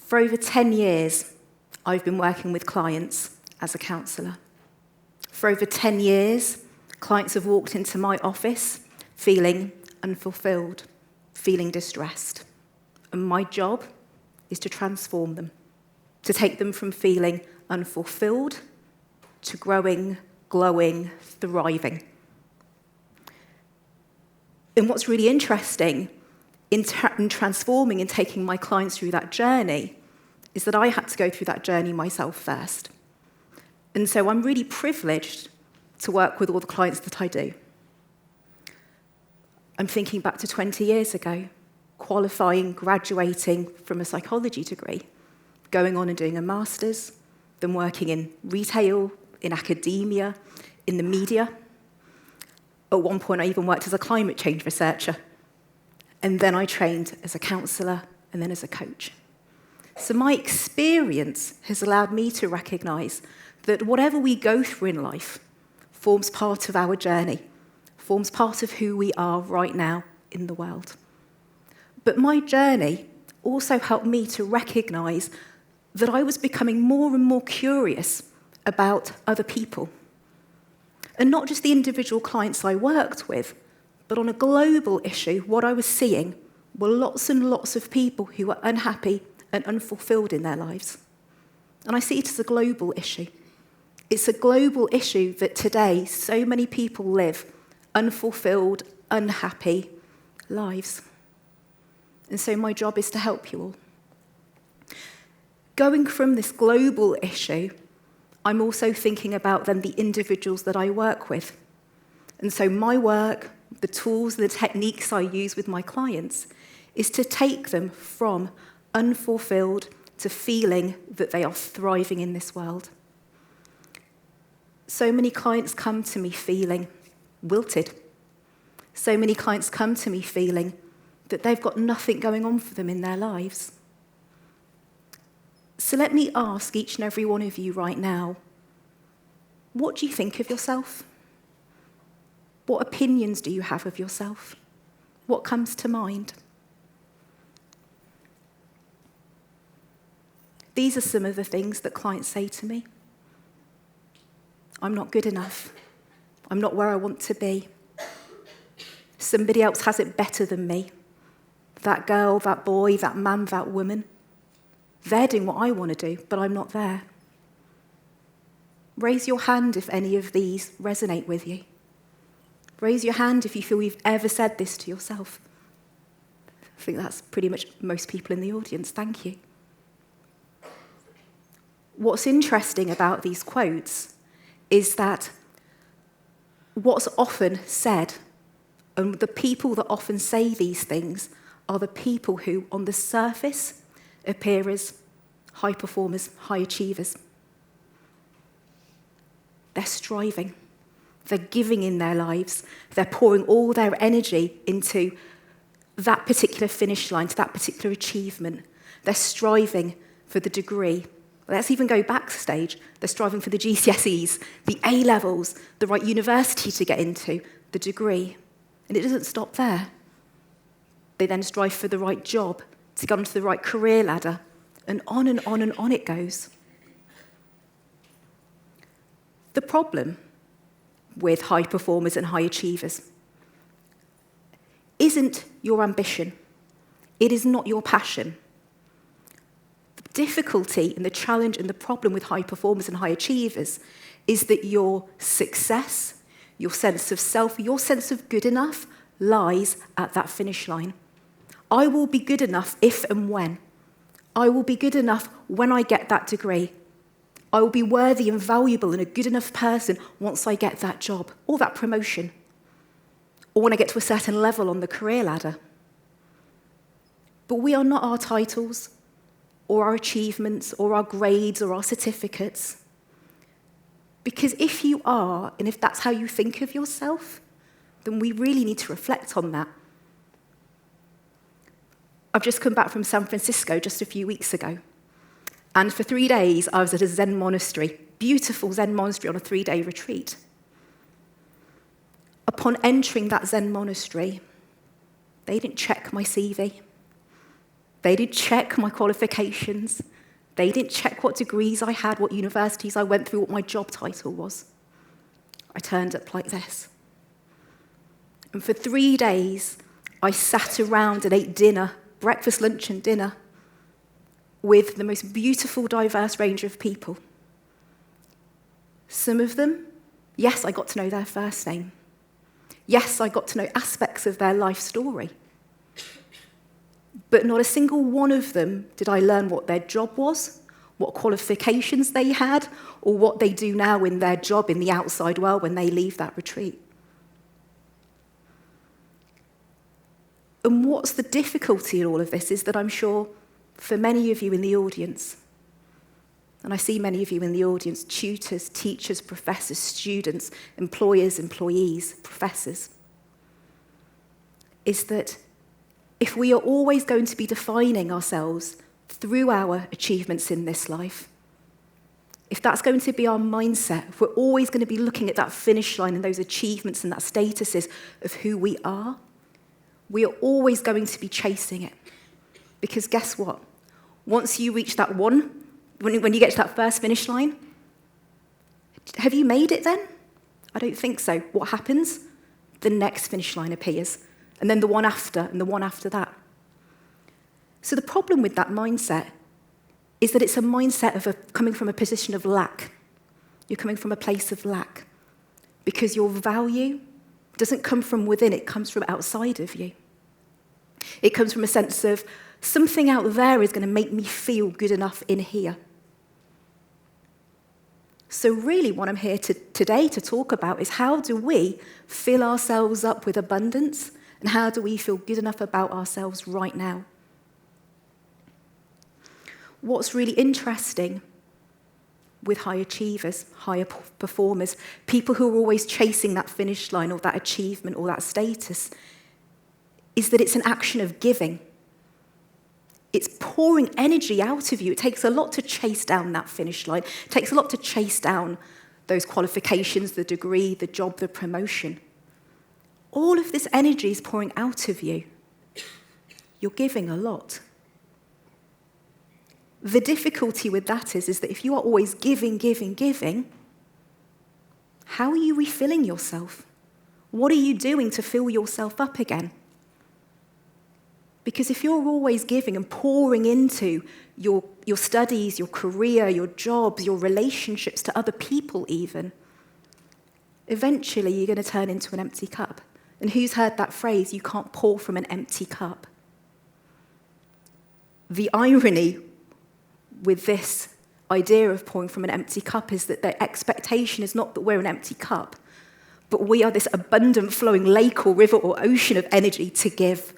For over 10 years, I've been working with clients as a counsellor. For over 10 years, clients have walked into my office feeling unfulfilled, feeling distressed. And my job is to transform them, to take them from feeling unfulfilled to growing, glowing, thriving. And what's really interesting in transforming and taking my clients through that journey is that I had to go through that journey myself first. And so I'm really privileged to work with all the clients that I do. I'm thinking back to 20 years ago, qualifying, graduating from a psychology degree, going on and doing a master's, then working in retail, in academia, in the media. At one point, I even worked as a climate change researcher. And then I trained as a counsellor and then as a coach. So my experience has allowed me to recognise that whatever we go through in life forms part of our journey, forms part of who we are right now in the world. But my journey also helped me to recognise that I was becoming more and more curious about other people. And not just the individual clients I worked with, but on a global issue, what I was seeing were lots and lots of people who were unhappy and unfulfilled in their lives. And I see it as a global issue. It's a global issue that today so many people live unfulfilled, unhappy lives. And so my job is to help you all. Going from this global issue, I'm also thinking about then the individuals that I work with. And so my work, the tools, the techniques I use with my clients is to take them from unfulfilled to feeling that they are thriving in this world. So many clients come to me feeling wilted. So many clients come to me feeling that they've got nothing going on for them in their lives. So let me ask each and every one of you right now, what do you think of yourself? What opinions do you have of yourself? What comes to mind? These are some of the things that clients say to me. I'm not good enough. I'm not where I want to be. Somebody else has it better than me. That girl, that boy, that man, that woman. They're doing what I want to do, but I'm not there. Raise your hand if any of these resonate with you. Raise your hand if you feel you've ever said this to yourself. I think that's pretty much most people in the audience. Thank you. What's interesting about these quotes is that what's often said, and the people that often say these things, are the people who, on the surface, appear as high performers, high achievers. They're striving. They're giving in their lives. They're pouring all their energy into that particular finish line, to that particular achievement. They're striving for the degree. Let's even go backstage. They're striving for the GCSEs, the A-levels, the right university to get into, the degree. And it doesn't stop there. They then strive for the right job, to get onto the right career ladder, and on and on and on it goes. The problem with high performers and high achievers isn't your ambition. It is not your passion. The difficulty and the challenge and the problem with high performers and high achievers is that your success, your sense of self, your sense of good enough lies at that finish line. I will be good enough if and when. I will be good enough when I get that degree. I will be worthy and valuable and a good enough person once I get that job or that promotion, or when I get to a certain level on the career ladder. But we are not our titles or our achievements or our grades or our certificates. Because if you are, and if that's how you think of yourself, then we really need to reflect on that. I've just come back from San Francisco just a few weeks ago. And for 3 days, I was at a Zen monastery, beautiful Zen monastery on a 3-day retreat. Upon entering that Zen monastery, they didn't check my CV. They didn't check my qualifications. They didn't check what degrees I had, what universities I went through, what my job title was. I turned up like this. And for 3 days, I sat around and ate dinner, breakfast, lunch, and dinner, with the most beautiful, diverse range of people. Some of them, yes, I got to know their first name. Yes, I got to know aspects of their life story. But not a single one of them did I learn what their job was, what qualifications they had, or what they do now in their job in the outside world when they leave that retreat. And what's the difficulty in all of this is that I'm sure for many of you in the audience, and I see many of you in the audience, tutors, teachers, professors, students, employers, employees, professors, is that if we are always going to be defining ourselves through our achievements in this life, if that's going to be our mindset, if we're always going to be looking at that finish line and those achievements and that statuses of who we are always going to be chasing it. Because guess what? Once you reach that one, when you get to that first finish line, have you made it then? I don't think so. What happens? The next finish line appears, and then the one after, and the one after that. So the problem with that mindset is that it's a mindset of coming from a position of lack. You're coming from a place of lack because your value doesn't come from within, it comes from outside of you. It comes from a sense of something out there is going to make me feel good enough in here. So really what I'm here today to talk about is how do we fill ourselves up with abundance and how do we feel good enough about ourselves right now? What's really interesting with high achievers, higher performers, people who are always chasing that finish line or that achievement or that status, is that it's an action of giving. It's pouring energy out of you. It takes a lot to chase down that finish line. It takes a lot to chase down those qualifications, the degree, the job, the promotion. All of this energy is pouring out of you. You're giving a lot. The difficulty with that is that if you are always giving, how are you refilling yourself? What are you doing to fill yourself up again? Because if you're always giving and pouring into your studies, your career, your jobs, your relationships to other people even, eventually you're going to turn into an empty cup. And who's heard that phrase, you can't pour from an empty cup? The irony with this idea of pouring from an empty cup is that the expectation is not that we're an empty cup, but we are this abundant flowing lake or river or ocean of energy to give.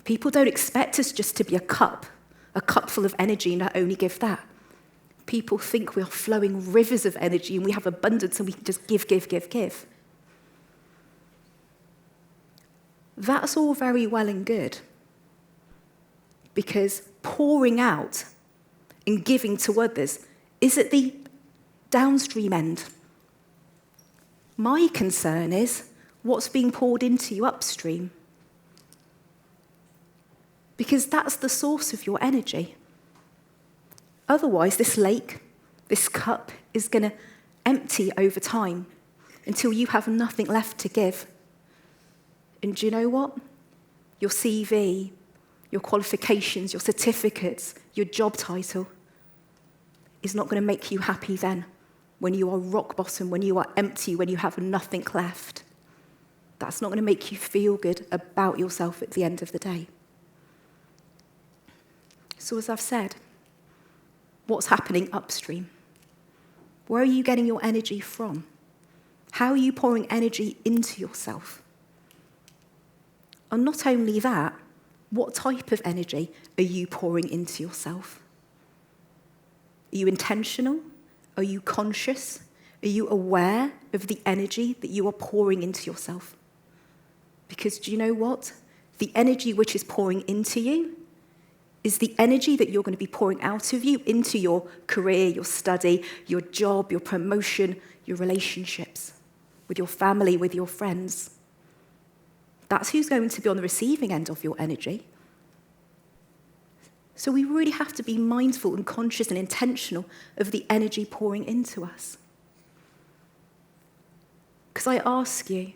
People don't expect us just to be a cup full of energy and not only give that. People think we are flowing rivers of energy and we have abundance and we can just give. That's all very well and good, because pouring out and giving to others is at the downstream end. My concern is what's being poured into you upstream, because that's the source of your energy. Otherwise, this lake, this cup, is going to empty over time until you have nothing left to give. And do you know what? Your CV, your qualifications, your certificates, your job title is not going to make you happy then, when you are rock bottom, when you are empty, when you have nothing left. That's not going to make you feel good about yourself at the end of the day. So as I've said, what's happening upstream? Where are you getting your energy from? How are you pouring energy into yourself? And not only that, what type of energy are you pouring into yourself? Are you intentional? Are you conscious? Are you aware of the energy that you are pouring into yourself? Because do you know what? The energy which is pouring into you is the energy that you're going to be pouring out of you into your career, your study, your job, your promotion, your relationships, with your family, with your friends. That's who's going to be on the receiving end of your energy. So we really have to be mindful and conscious and intentional of the energy pouring into us. Because I ask you,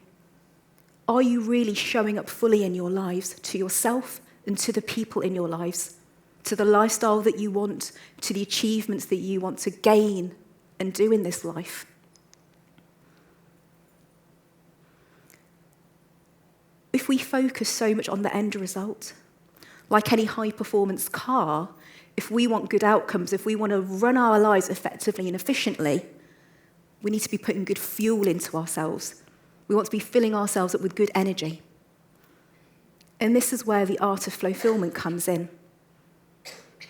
are you really showing up fully in your lives to yourself and to the people in your lives, to the lifestyle that you want, to the achievements that you want to gain and do in this life? If we focus so much on the end result, like any high-performance car, if we want good outcomes, if we want to run our lives effectively and efficiently, we need to be putting good fuel into ourselves. We want to be filling ourselves up with good energy. And this is where the art of flowfilment comes in.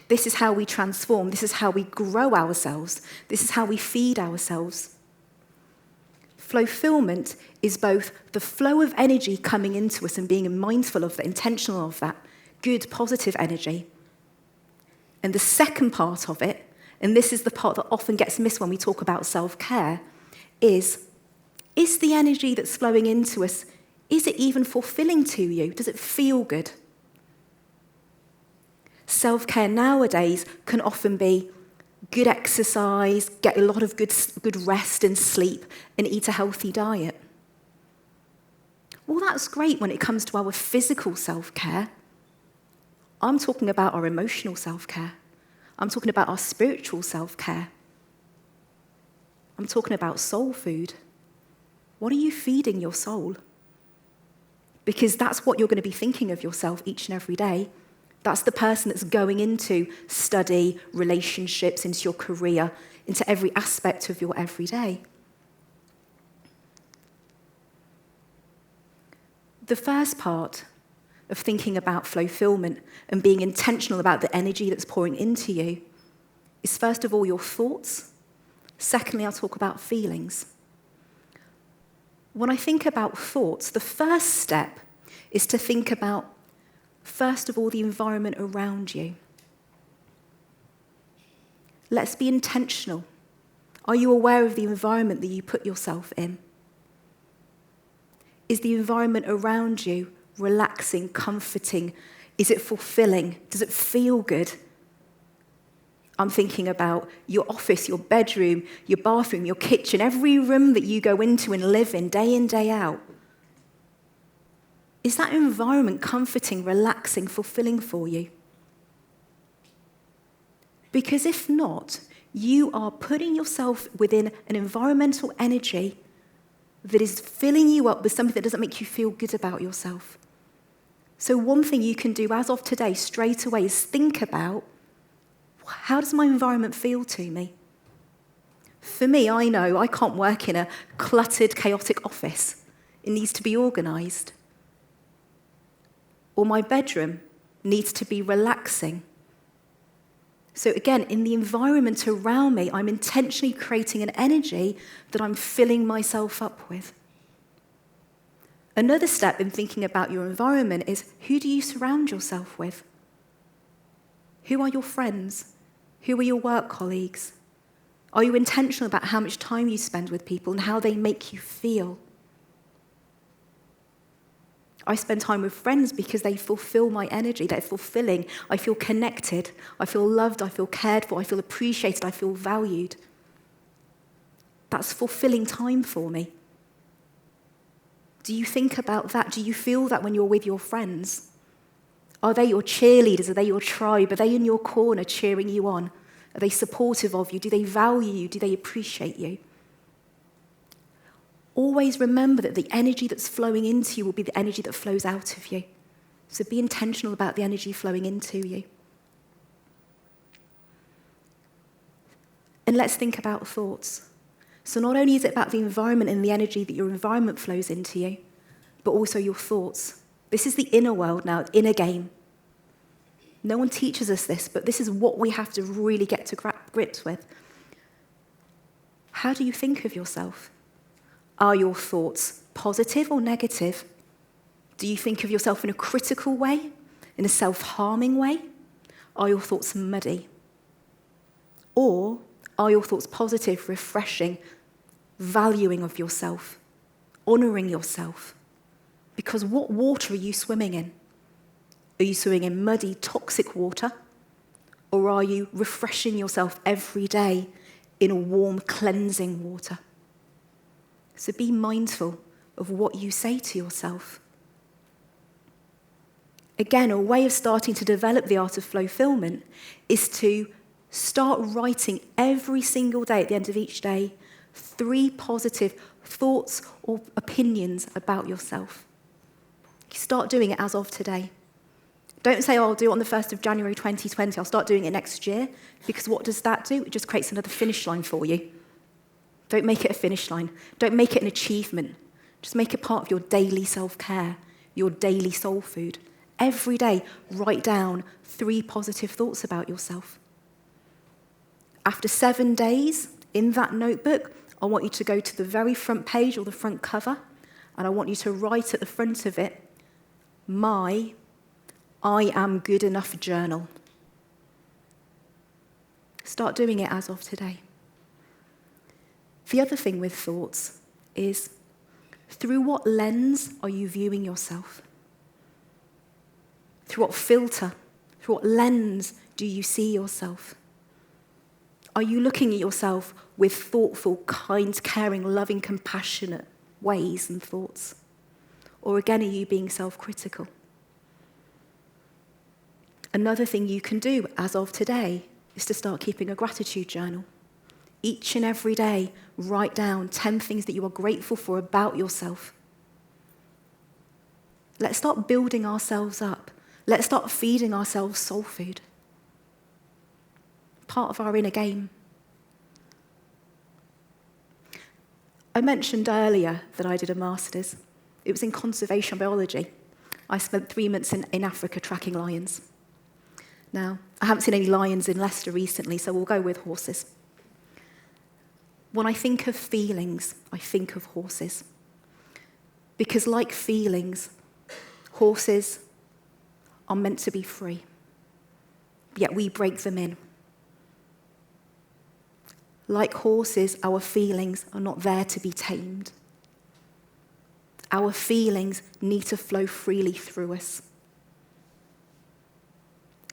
This is how we transform. This is how we grow ourselves. This is how we feed ourselves. Flowfilment is both the flow of energy coming into us and being mindful of that, intentional of that, good, positive energy. And the second part of it, and this is the part that often gets missed when we talk about self-care, is the energy that's flowing into us, is it even fulfilling to you? Does it feel good? Self-care nowadays can often be good exercise, get a lot of good rest and sleep, and eat a healthy diet. Well, that's great when it comes to our physical self-care. I'm talking about our emotional self-care. I'm talking about our spiritual self-care. I'm talking about soul food. What are you feeding your soul? Because that's what you're going to be thinking of yourself each and every day. That's the person that's going into study, relationships, into your career, into every aspect of your everyday. The first part of thinking about flowfilment and being intentional about the energy that's pouring into you is, first of all, your thoughts. Secondly, I'll talk about feelings. When I think about thoughts, the first step is to think about, first of all, the environment around you. Let's be intentional. Are you aware of the environment that you put yourself in? Is the environment around you relaxing, comforting? Is it fulfilling? Does it feel good? I'm thinking about your office, your bedroom, your bathroom, your kitchen, every room that you go into and live in day out. Is that environment comforting, relaxing, fulfilling for you? Because if not, you are putting yourself within an environmental energy that is filling you up with something that doesn't make you feel good about yourself. So one thing you can do as of today, straight away, is think about, how does my environment feel to me? For me, I know I can't work in a cluttered, chaotic office. It needs to be organised. Or my bedroom needs to be relaxing. So again, in the environment around me, I'm intentionally creating an energy that I'm filling myself up with. Another step in thinking about your environment is, who do you surround yourself with? Who are your friends? Who are your work colleagues? Are you intentional about how much time you spend with people and how they make you feel? I spend time with friends because they fulfill my energy. They're fulfilling. I feel connected. I feel loved. I feel cared for. I feel appreciated. I feel valued. That's fulfilling time for me. Do you think about that? Do you feel that when you're with your friends? Are they your cheerleaders? Are they your tribe? Are they in your corner cheering you on? Are they supportive of you? Do they value you? Do they appreciate you? Always remember that the energy that's flowing into you will be the energy that flows out of you. So be intentional about the energy flowing into you. And let's think about thoughts. So not only is it about the environment and the energy that your environment flows into you, but also your thoughts. This is the inner world now, inner game. No one teaches us this, but this is what we have to really get to grips with. How do you think of yourself? Are your thoughts positive or negative? Do you think of yourself in a critical way, in a self-harming way? Are your thoughts muddy? Or are your thoughts positive, refreshing, valuing of yourself, honouring yourself? Because what water are you swimming in? Are you swimming in muddy, toxic water? Or are you refreshing yourself every day in a warm, cleansing water? So be mindful of what you say to yourself. Again, a way of starting to develop the art of flowfilment is to start writing every single day, at the end of each day, 3 positive thoughts or opinions about yourself. You start doing it as of today. Don't say, I'll do it on the 1st of January 2020, I'll start doing it next year, because what does that do? It just creates another finish line for you. Don't make it a finish line. Don't make it an achievement. Just make it part of your daily self-care, your daily soul food. Every day, write down 3 positive thoughts about yourself. After 7 days, in that notebook, I want you to go to the very front page or the front cover, and I want you to write at the front of it, my I am good enough journal. Start doing it as of today. The other thing with thoughts is, through what lens are you viewing yourself? Through what filter, through what lens do you see yourself? Are you looking at yourself with thoughtful, kind, caring, loving, compassionate ways and thoughts? Or again, are you being self-critical? Another thing you can do as of today is to start keeping a gratitude journal. Each and every day, write down 10 things that you are grateful for about yourself. Let's start building ourselves up. Let's start feeding ourselves soul food. Part of our inner game. I mentioned earlier that I did a master's. It was in conservation biology. I spent 3 months in Africa tracking lions. Now, I haven't seen any lions in Leicester recently, so we'll go with horses. When I think of feelings, I think of horses. Because like feelings, horses are meant to be free, yet we break them in. Like horses, our feelings are not there to be tamed. Our feelings need to flow freely through us.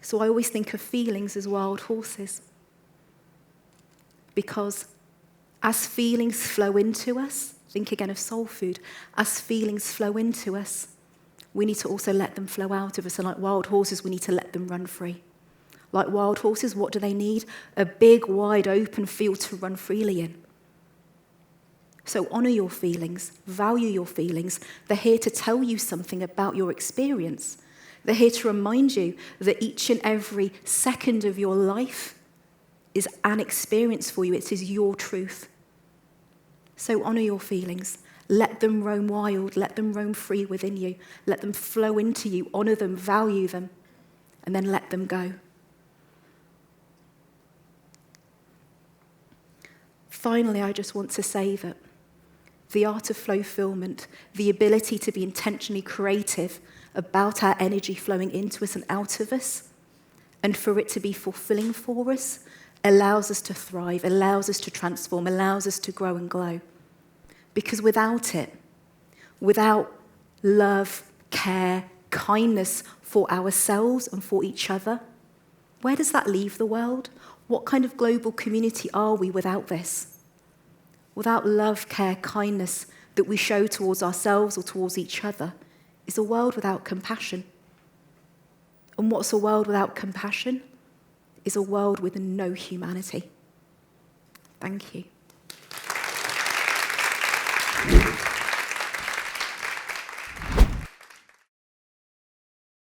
So I always think of feelings as wild horses. Because as feelings flow into us, think again of soul food, as feelings flow into us, we need to also let them flow out of us. And like wild horses, we need to let them run free. Like wild horses, what do they need? A big, wide, open field to run freely in. So honour your feelings, value your feelings. They're here to tell you something about your experience. They're here to remind you that each and every second of your life is an experience for you. It is your truth. So honour your feelings. Let them roam wild. Let them roam free within you. Let them flow into you. Honour them, value them, and then let them go. Finally, I just want to say that the art of flowfilment, the ability to be intentionally creative about our energy flowing into us and out of us, and for it to be fulfilling for us, allows us to thrive, allows us to transform, allows us to grow and glow. Because without it, without love, care, kindness for ourselves and for each other, where does that leave the world? What kind of global community are we without this? Without love, care, kindness that we show towards ourselves or towards each other, is a world without compassion. And what's a world without compassion? Is a world with no humanity. Thank you.